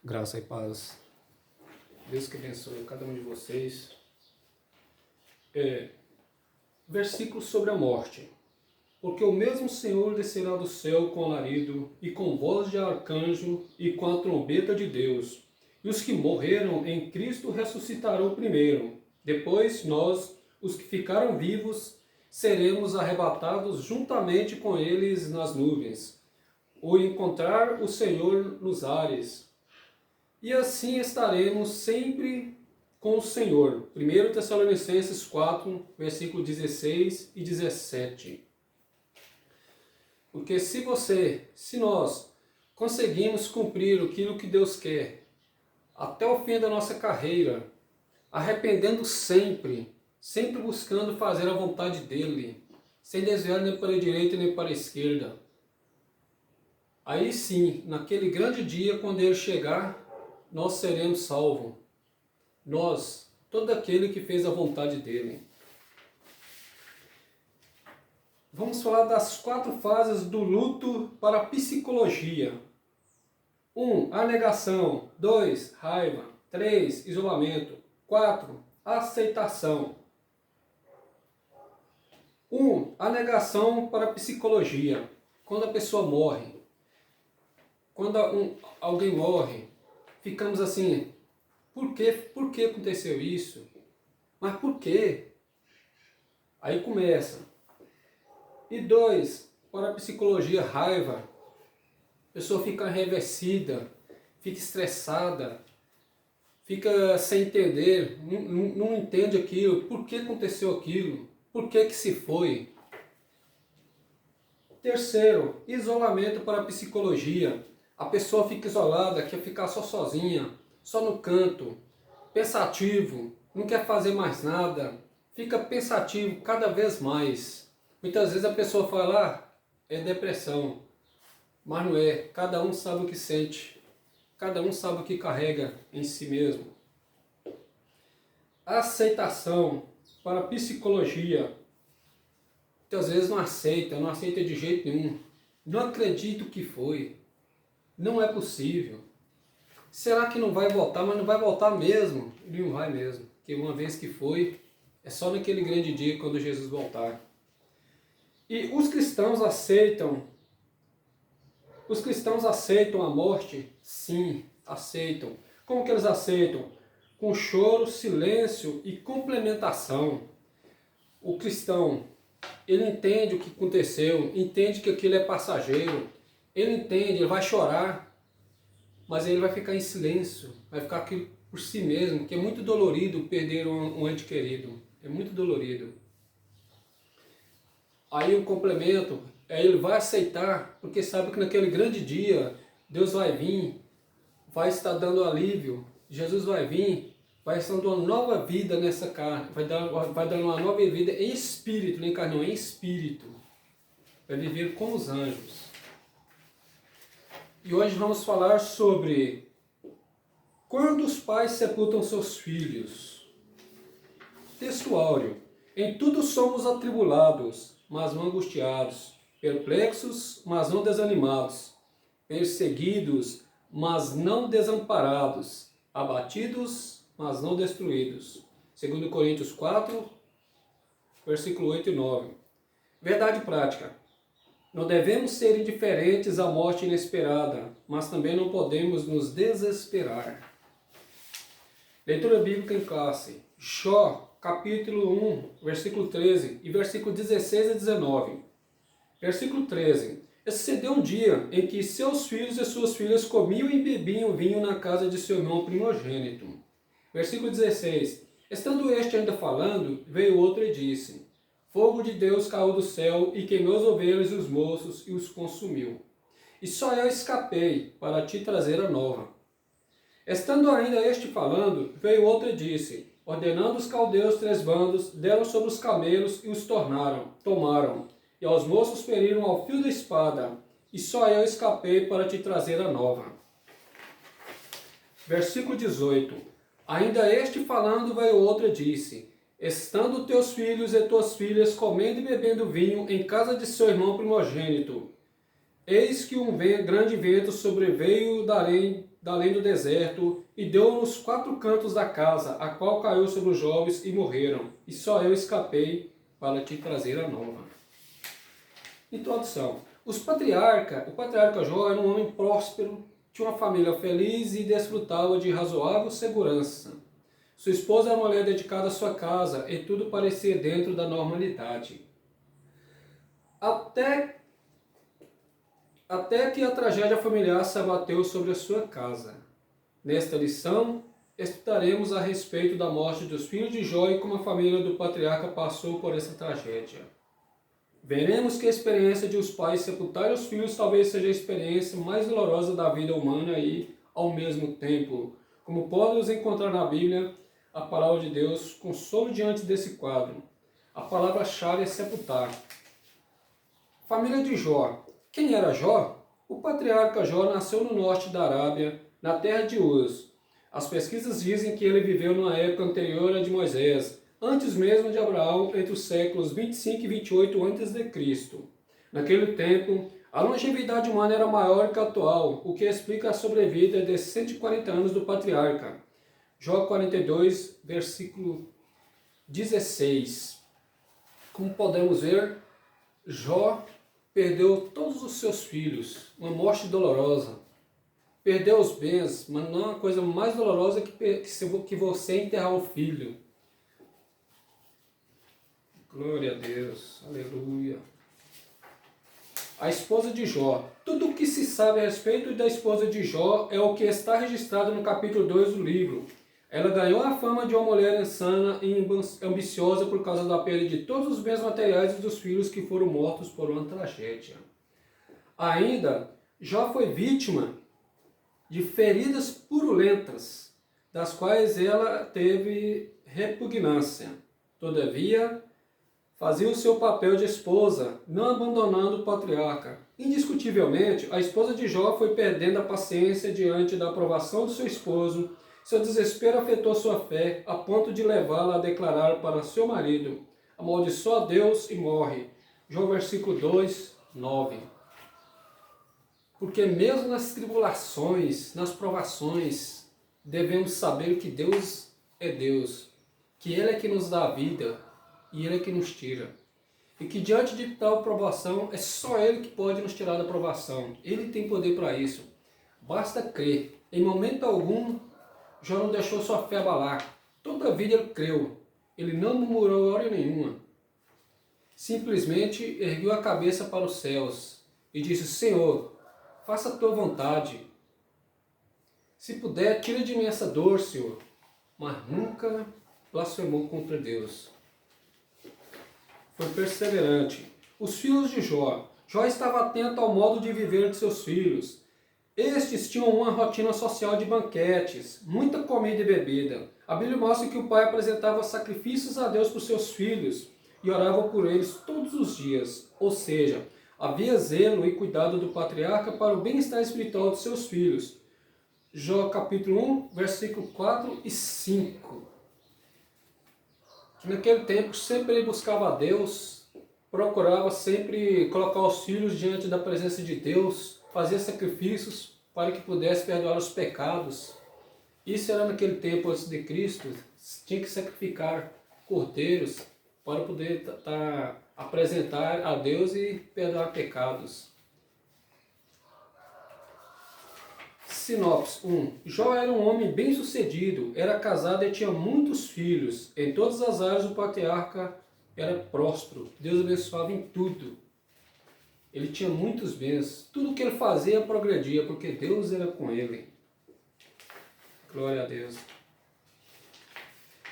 Graça e paz. Deus que abençoe cada um de vocês. Versículo sobre a morte. Porque o mesmo Senhor descerá do céu com alarido, e com voz de arcanjo, e com a trombeta de Deus. E os que morreram em Cristo ressuscitarão primeiro. Depois nós, os que ficaram vivos, seremos arrebatados juntamente com eles nas nuvens, ou encontrar o Senhor nos ares. E assim estaremos sempre com o Senhor. 1 Tessalonicenses 4, versículo 16 e 17. Porque se nós conseguimos cumprir aquilo que Deus quer, até o fim da nossa carreira, arrependendo sempre buscando fazer a vontade dEle, sem desviar nem para a direita nem para a esquerda, aí sim, naquele grande dia, quando Ele chegar, nós seremos salvos. Nós, todo aquele que fez a vontade dEle. Vamos falar das 4 fases do luto para a psicologia. 1. A negação. 2. Raiva. 3. Isolamento. 4. Aceitação. 1. A negação para a psicologia. Quando a pessoa morre. Quando alguém morre, ficamos assim, por que aconteceu isso? Mas por quê? Aí começa. E 2, para a psicologia, raiva. A pessoa fica enraivecida, fica estressada, fica sem entender, não entende aquilo, por que aconteceu aquilo, por que se foi. 3, isolamento para a psicologia. A pessoa fica isolada, quer ficar só sozinha, só no canto, pensativo, não quer fazer mais nada, fica pensativo cada vez mais. Muitas vezes a pessoa fala, é depressão, mas não é. Cada um sabe o que sente, cada um sabe o que carrega em si mesmo. Aceitação para a psicologia. Muitas vezes não aceita de jeito nenhum. Não acredito que foi. Não é possível. Será que não vai voltar? Mas não vai voltar mesmo. Ele não vai mesmo. Porque uma vez que foi, é só naquele grande dia quando Jesus voltar. E os cristãos aceitam a morte? Sim, aceitam. Como que eles aceitam? Com choro, silêncio e complementação. O cristão, ele entende o que aconteceu, entende que aquilo é passageiro, ele entende, ele vai chorar, mas ele vai ficar em silêncio, vai ficar aquilo por si mesmo, porque é muito dolorido perder um ente querido, é muito dolorido. Aí o complemento, ele vai aceitar, porque sabe que naquele grande dia, Deus vai vir, vai estar dando alívio, Jesus vai vir, vai estar dando uma nova vida nessa carne, vai dar uma nova vida em espírito, não em carne, não, em espírito. Vai viver com os anjos. E hoje vamos falar sobre quando os pais sepultam seus filhos. Texto áureo. Em tudo somos atribulados, mas não angustiados, perplexos, mas não desanimados, perseguidos, mas não desamparados, abatidos, mas não destruídos. 2 Coríntios 4, versículo 8 e 9. Verdade prática. Não devemos ser indiferentes à morte inesperada, mas também não podemos nos desesperar. Leitura bíblica em classe. Jó, capítulo 1, versículo 13 e versículo 16 a 19. Versículo 13. Sucedeu um dia em que seus filhos e suas filhas comiam e bebiam vinho na casa de seu irmão primogênito. Versículo 16. Estando este ainda falando, veio outro e disse: Fogo de Deus caiu do céu e queimou as ovelhas e os moços e os consumiu. E só eu escapei para te trazer a nova. Estando ainda este falando, veio outro e disse: Ordenando os caldeus 3 bandos, deram sobre os camelos e os tomaram. E aos moços feriram ao fio da espada. E só eu escapei para te trazer a nova. Versículo 18. Ainda este falando, veio outro e disse: Estando teus filhos e tuas filhas comendo e bebendo vinho em casa de seu irmão primogênito, eis que um grande vento sobreveio da além da além do deserto, e deu nos 4 cantos da casa, a qual caiu sobre os jovens e morreram, e só eu escapei para te trazer a nova. Introdução. O patriarca Jó era um homem próspero, tinha uma família feliz e desfrutava de razoável segurança. Sua esposa era uma mulher dedicada à sua casa e tudo parecia dentro da normalidade. Até que a tragédia familiar se abateu sobre a sua casa. Nesta lição, estudaremos a respeito da morte dos filhos de Jó e como a família do patriarca passou por essa tragédia. Veremos que a experiência de os pais sepultarem os filhos talvez seja a experiência mais dolorosa da vida humana e, ao mesmo tempo, como podemos encontrar na Bíblia, a palavra de Deus, consolo diante desse quadro. A palavra-chave é sepultar. Família de Jó. Quem era Jó? O patriarca Jó nasceu no norte da Arábia, na terra de Uz. As pesquisas dizem que ele viveu numa época anterior à de Moisés, antes mesmo de Abraão, entre os séculos 25 e 28 a.C. Naquele tempo, a longevidade humana era maior que a atual, o que explica a sobrevida de 140 anos do patriarca. Jó 42, versículo 16. Como podemos ver, Jó perdeu todos os seus filhos, uma morte dolorosa. Perdeu os bens, mas não é uma coisa mais dolorosa que você enterrar um filho. Glória a Deus, aleluia. A esposa de Jó. Tudo o que se sabe a respeito da esposa de Jó é o que está registrado no capítulo 2 do livro. Ela ganhou a fama de uma mulher insana e ambiciosa por causa da perda de todos os bens materiais e dos filhos que foram mortos por uma tragédia. Ainda, Jó foi vítima de feridas purulentas, das quais ela teve repugnância. Todavia, fazia o seu papel de esposa, não abandonando o patriarca. Indiscutivelmente, a esposa de Jó foi perdendo a paciência diante da aprovação do seu esposo. Seu desespero afetou sua fé, a ponto de levá-la a declarar para seu marido: amaldiçoa a Deus e morre. Jó versículo 2, 9. Porque mesmo nas tribulações, nas provações, devemos saber que Deus é Deus, que Ele é que nos dá a vida e Ele é que nos tira. E que diante de tal provação, é só Ele que pode nos tirar da provação. Ele tem poder para isso. Basta crer. Em momento algum, Jó não deixou sua fé abalar. Toda a vida ele creu. Ele não murmurou hora nenhuma. Simplesmente ergueu a cabeça para os céus e disse: Senhor, faça a tua vontade. Se puder, tira de mim essa dor, Senhor. Mas nunca blasfemou contra Deus. Foi perseverante. Os filhos de Jó. Jó estava atento ao modo de viver de seus filhos. Estes tinham uma rotina social de banquetes, muita comida e bebida. A Bíblia mostra que o pai apresentava sacrifícios a Deus por seus filhos e orava por eles todos os dias. Ou seja, havia zelo e cuidado do patriarca para o bem-estar espiritual de seus filhos. Jó capítulo 1, versículo 4 e 5. Naquele tempo sempre ele buscava a Deus, procurava sempre colocar os filhos diante da presença de Deus, fazia sacrifícios para que pudesse perdoar os pecados. Isso era naquele tempo antes de Cristo, tinha que sacrificar cordeiros para poder apresentar a Deus e perdoar pecados. Sinopse 1. Jó era um homem bem-sucedido, era casado e tinha muitos filhos. Em todas as áreas o patriarca era próspero. Deus abençoava em tudo. Ele tinha muitos bens. Tudo que ele fazia progredia, porque Deus era com ele. Glória a Deus.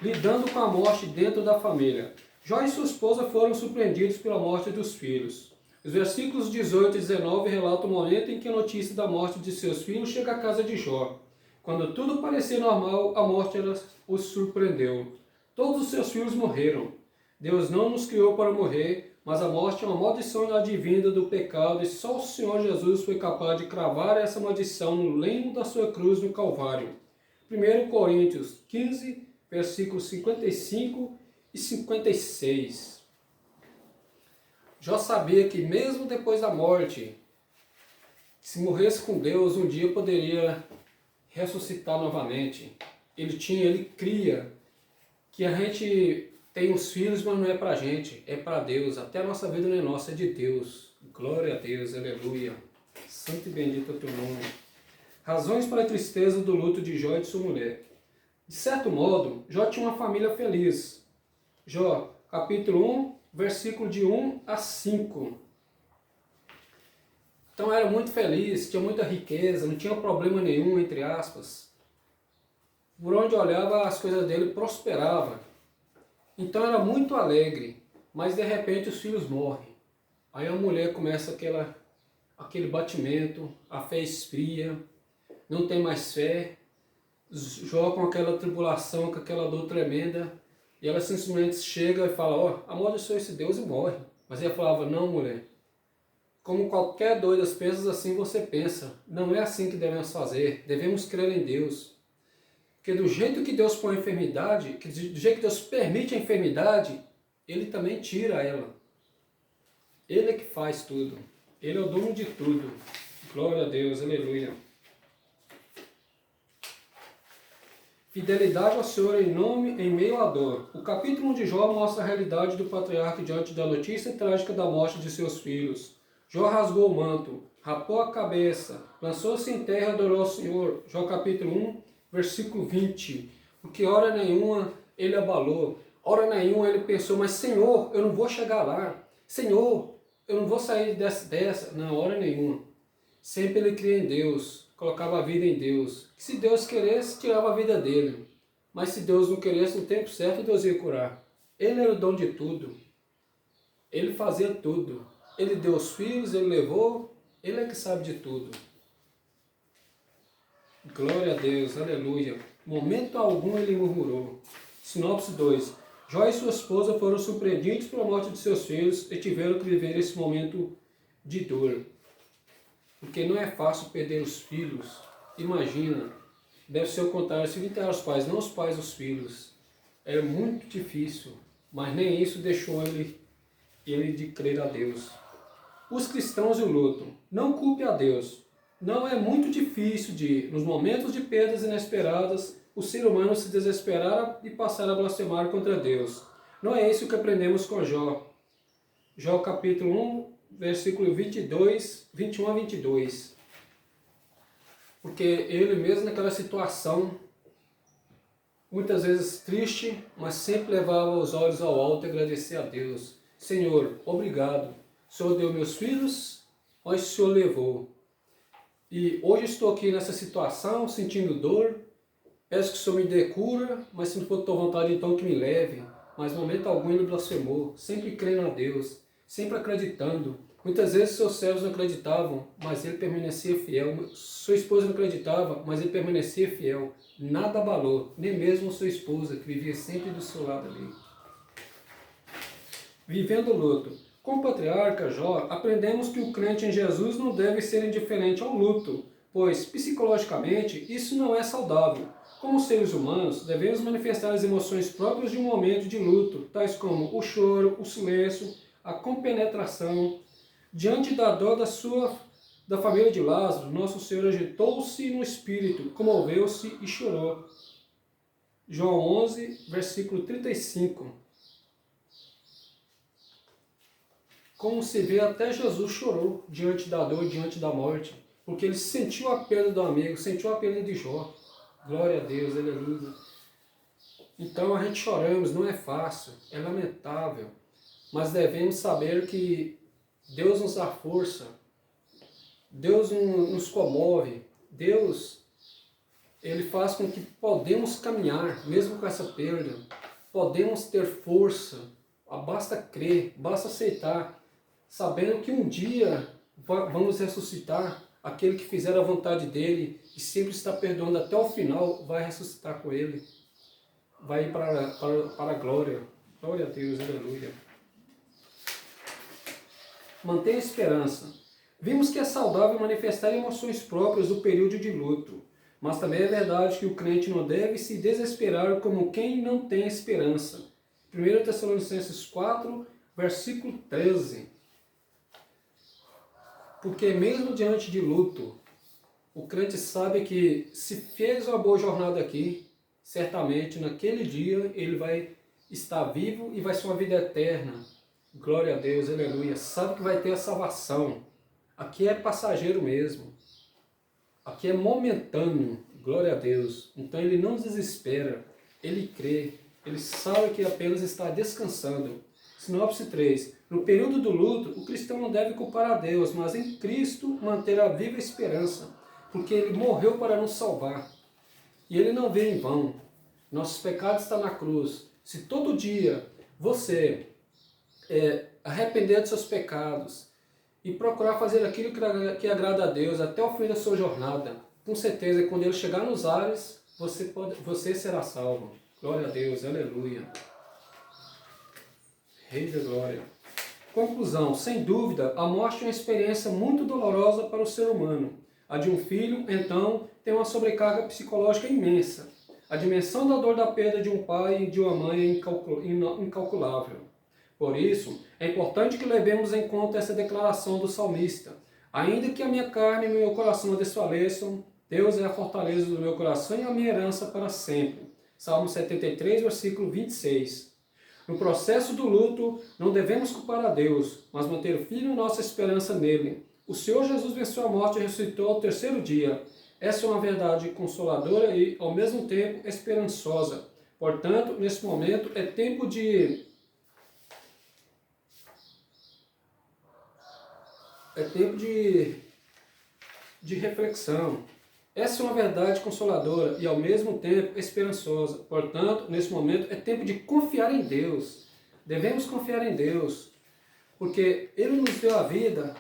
Lidando com a morte dentro da família. Jó e sua esposa foram surpreendidos pela morte dos filhos. Os versículos 18 e 19 relatam o momento em que a notícia da morte de seus filhos chega à casa de Jó. Quando tudo parecia normal, a morte os surpreendeu. Todos os seus filhos morreram. Deus não nos criou para morrer, mas a morte é uma maldição advinda do pecado e só o Senhor Jesus foi capaz de cravar essa maldição no leme da sua cruz no Calvário. 1 Coríntios 15, versículos 55 e 56. Jó sabia que mesmo depois da morte, se morresse com Deus, um dia poderia ressuscitar novamente. Ele cria que a gente tem os filhos, mas não é pra gente, é pra Deus. Até a nossa vida não é nossa, é de Deus. Glória a Deus, aleluia. Santo e bendito é o teu nome. Razões para a tristeza do luto de Jó e de sua mulher. De certo modo, Jó tinha uma família feliz. Jó, capítulo 1, versículo de 1 a 5. Então era muito feliz, tinha muita riqueza, não tinha problema nenhum, entre aspas. Por onde olhava, as coisas dele prosperavam. Então era muito alegre, mas de repente os filhos morrem. Aí a mulher começa aquele batimento, a fé esfria, não tem mais fé, Jó com aquela tribulação, com aquela dor tremenda, e ela simplesmente chega e fala, ó, amaldiçoa esse Deus e morre. Mas ela falava, não, mulher, como qualquer doido pensa, assim você pensa. Não é assim que devemos fazer, devemos crer em Deus. Porque do jeito que Deus põe a enfermidade, do jeito que Deus permite a enfermidade, Ele também tira ela. Ele é que faz tudo. Ele é o dono de tudo. Glória a Deus, aleluia. Fidelidade ao Senhor em meio à dor. O capítulo 1 de Jó mostra a realidade do patriarca diante da notícia trágica da morte de seus filhos. Jó rasgou o manto, rapou a cabeça, lançou-se em terra e adorou ao Senhor. Jó capítulo 1, versículo 20. Porque hora nenhuma ele abalou, hora nenhuma ele pensou, mas Senhor, eu não vou chegar lá. Senhor, eu não vou sair dessa. Não, hora nenhuma. Sempre ele cria em Deus, colocava a vida em Deus. Que se Deus queresse, tirava a vida dele. Mas se Deus não queresse, no tempo certo, Deus ia curar. Ele era o dono de tudo. Ele fazia tudo. Ele deu os filhos, ele levou, ele é que sabe de tudo. Glória a Deus, aleluia. Momento algum ele murmurou. Sinopse 2. Jó e sua esposa foram surpreendidos pela morte de seus filhos e tiveram que viver esse momento de dor. Porque não é fácil perder os filhos. Imagina, deve ser o contrário, se evitar os pais, não os pais os filhos. É muito difícil, mas nem isso deixou ele de crer a Deus. Os cristãos e o luto. Não culpe a Deus. Não é muito difícil nos momentos de perdas inesperadas, o ser humano se desesperar e passar a blasfemar contra Deus. Não é isso que aprendemos com Jó. Jó capítulo 1, versículo 21 a 22. Porque ele mesmo naquela situação, muitas vezes triste, mas sempre levava os olhos ao alto e agradecer a Deus. Senhor, obrigado. O Senhor deu meus filhos, mas o Senhor levou. E hoje estou aqui nessa situação, sentindo dor. Peço que o Senhor me dê cura, mas se não for tua vontade, então que me leve. Mas no momento algum ele blasfemou, sempre crendo a Deus, sempre acreditando. Muitas vezes seus servos não acreditavam, mas ele permanecia fiel. Sua esposa não acreditava, mas ele permanecia fiel. Nada abalou, nem mesmo sua esposa, que vivia sempre do seu lado ali. Vivendo o luto. Com o patriarca Jó, aprendemos que o crente em Jesus não deve ser indiferente ao luto, pois, psicologicamente, isso não é saudável. Como seres humanos, devemos manifestar as emoções próprias de um momento de luto, tais como o choro, o silêncio, a compenetração. Diante da dor da família de Lázaro, nosso Senhor agitou-se no espírito, comoveu-se e chorou. João 11, versículo 35. Como se vê, até Jesus chorou diante da dor, diante da morte, porque ele sentiu a perda do amigo, sentiu a perda de Jó. Glória a Deus, aleluia. Então a gente choramos, não é fácil, é lamentável, mas devemos saber que Deus nos dá força, Deus nos comove, Deus, Ele faz com que podemos caminhar, mesmo com essa perda, podemos ter força, basta crer, basta aceitar, sabendo que um dia vamos ressuscitar, aquele que fizer a vontade dEle e sempre está perdoando até o final, vai ressuscitar com Ele, vai ir para a glória. Glória a Deus, aleluia. Mantenha a esperança. Vimos que é saudável manifestar emoções próprias do período de luto, mas também é verdade que o crente não deve se desesperar como quem não tem esperança. 1 Tessalonicenses 4, versículo 13. Porque mesmo diante de luto, O crente sabe que se fez uma boa jornada aqui, certamente naquele dia ele vai estar vivo e vai ser uma vida eterna. Glória a Deus, aleluia. Sabe que vai ter a salvação. Aqui é passageiro mesmo. Aqui é momentâneo. Glória a Deus. Então ele não desespera. Ele crê. Ele sabe que apenas está descansando. Sinopse 3. No período do luto, o cristão não deve culpar a Deus, mas em Cristo manter a viva esperança, porque Ele morreu para nos salvar. E Ele não veio em vão. Nossos pecados estão na cruz. Se todo dia você arrepender dos seus pecados e procurar fazer aquilo que agrada a Deus até o fim da sua jornada, com certeza, quando Ele chegar nos ares, você será salvo. Glória a Deus, aleluia. Rei da glória. Conclusão. Sem dúvida, a morte é uma experiência muito dolorosa para o ser humano. A de um filho, então, tem uma sobrecarga psicológica imensa. A dimensão da dor da perda de um pai e de uma mãe é incalculável. Por isso, é importante que levemos em conta essa declaração do salmista. Ainda que a minha carne e o meu coração desfaleçam, Deus é a fortaleza do meu coração e a minha herança para sempre. Salmo 73, versículo 26. No processo do luto, não devemos culpar a Deus, mas manter firme nossa esperança nele. O Senhor Jesus venceu a morte e ressuscitou ao terceiro dia. Essa é uma verdade consoladora e, ao mesmo tempo, esperançosa. Portanto, nesse momento, é tempo de reflexão. Essa é uma verdade consoladora e, ao mesmo tempo, esperançosa. Portanto, nesse momento, é tempo de confiar em Deus. Devemos confiar em Deus, porque Ele nos deu a vida,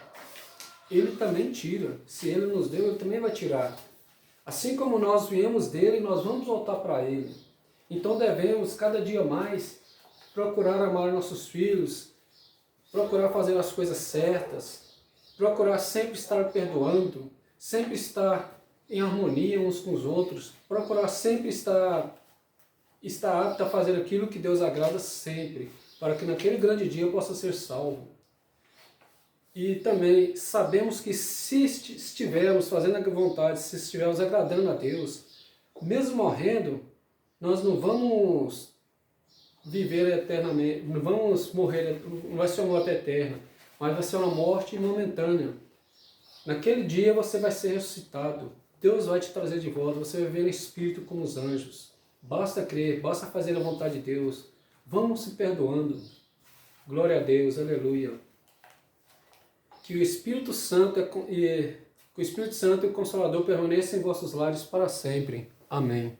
Ele também tira. Se Ele nos deu, Ele também vai tirar. Assim como nós viemos dele, nós vamos voltar para Ele. Então devemos, cada dia mais, procurar amar nossos filhos, procurar fazer as coisas certas, procurar sempre estar perdoando, sempre estar em harmonia uns com os outros, procurar sempre estar apto a fazer aquilo que Deus agrada sempre, para que naquele grande dia eu possa ser salvo. E também sabemos que se estivermos fazendo a vontade, se estivermos agradando a Deus, mesmo morrendo, nós não vamos viver eternamente, não vamos morrer, não vai ser uma morte eterna, mas vai ser uma morte momentânea. Naquele dia você vai ser ressuscitado, Deus vai te trazer de volta, você vai viver em espírito como os anjos. Basta crer, basta fazer a vontade de Deus. Vamos se perdoando. Glória a Deus, aleluia. Que o Espírito Santo e o Consolador permaneçam em vossos lares para sempre. Amém.